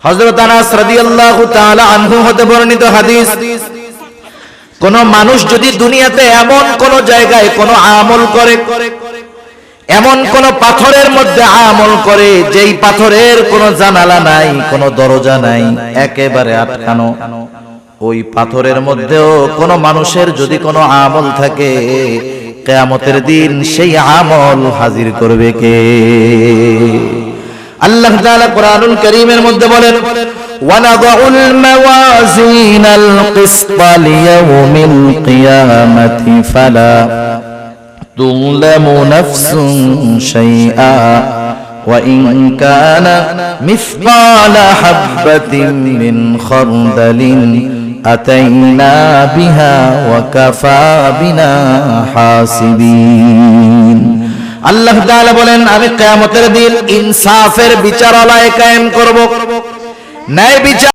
হযরত আনাস রাদিয়াল্লাহু তাআলা আনহু হতে বর্ণিত হাদিস, কোন মানুষ যদি দুনিয়াতে এমন কোন জায়গায় কোন আমল করে, এমন কোন পাথরের মধ্যে আমল করে যেই পাথরের কোন জানালা নাই, কোন দরজা নাই, একেবারে আটকানো, ওই পাথরের মধ্যেও কোন মানুষের যদি কোন আমল থাকে, কিয়ামতের দিন সেই আমল হাজির করবে কে? আল্লাহ তাআলা কোরআনুল কারীমের মধ্যে বলেন, ওয়ানাদাউল মাওয়াজিনাল কিসতা লিয়াউমিল কিয়ামাতি ফালা তুযলামু নাফসুন শাইআ ওয়া ইন কানা মিসকালা হাববাতিন মিন খারদালিন আতাইনা বিহা ওয়া কাফা বিনা হাসিবিন। আল্লাহ তাআলা বলেন, আমি কিয়ামতের দিন ইনসাফের বিচারালয় কায়েম করব, ন্যায় বিচার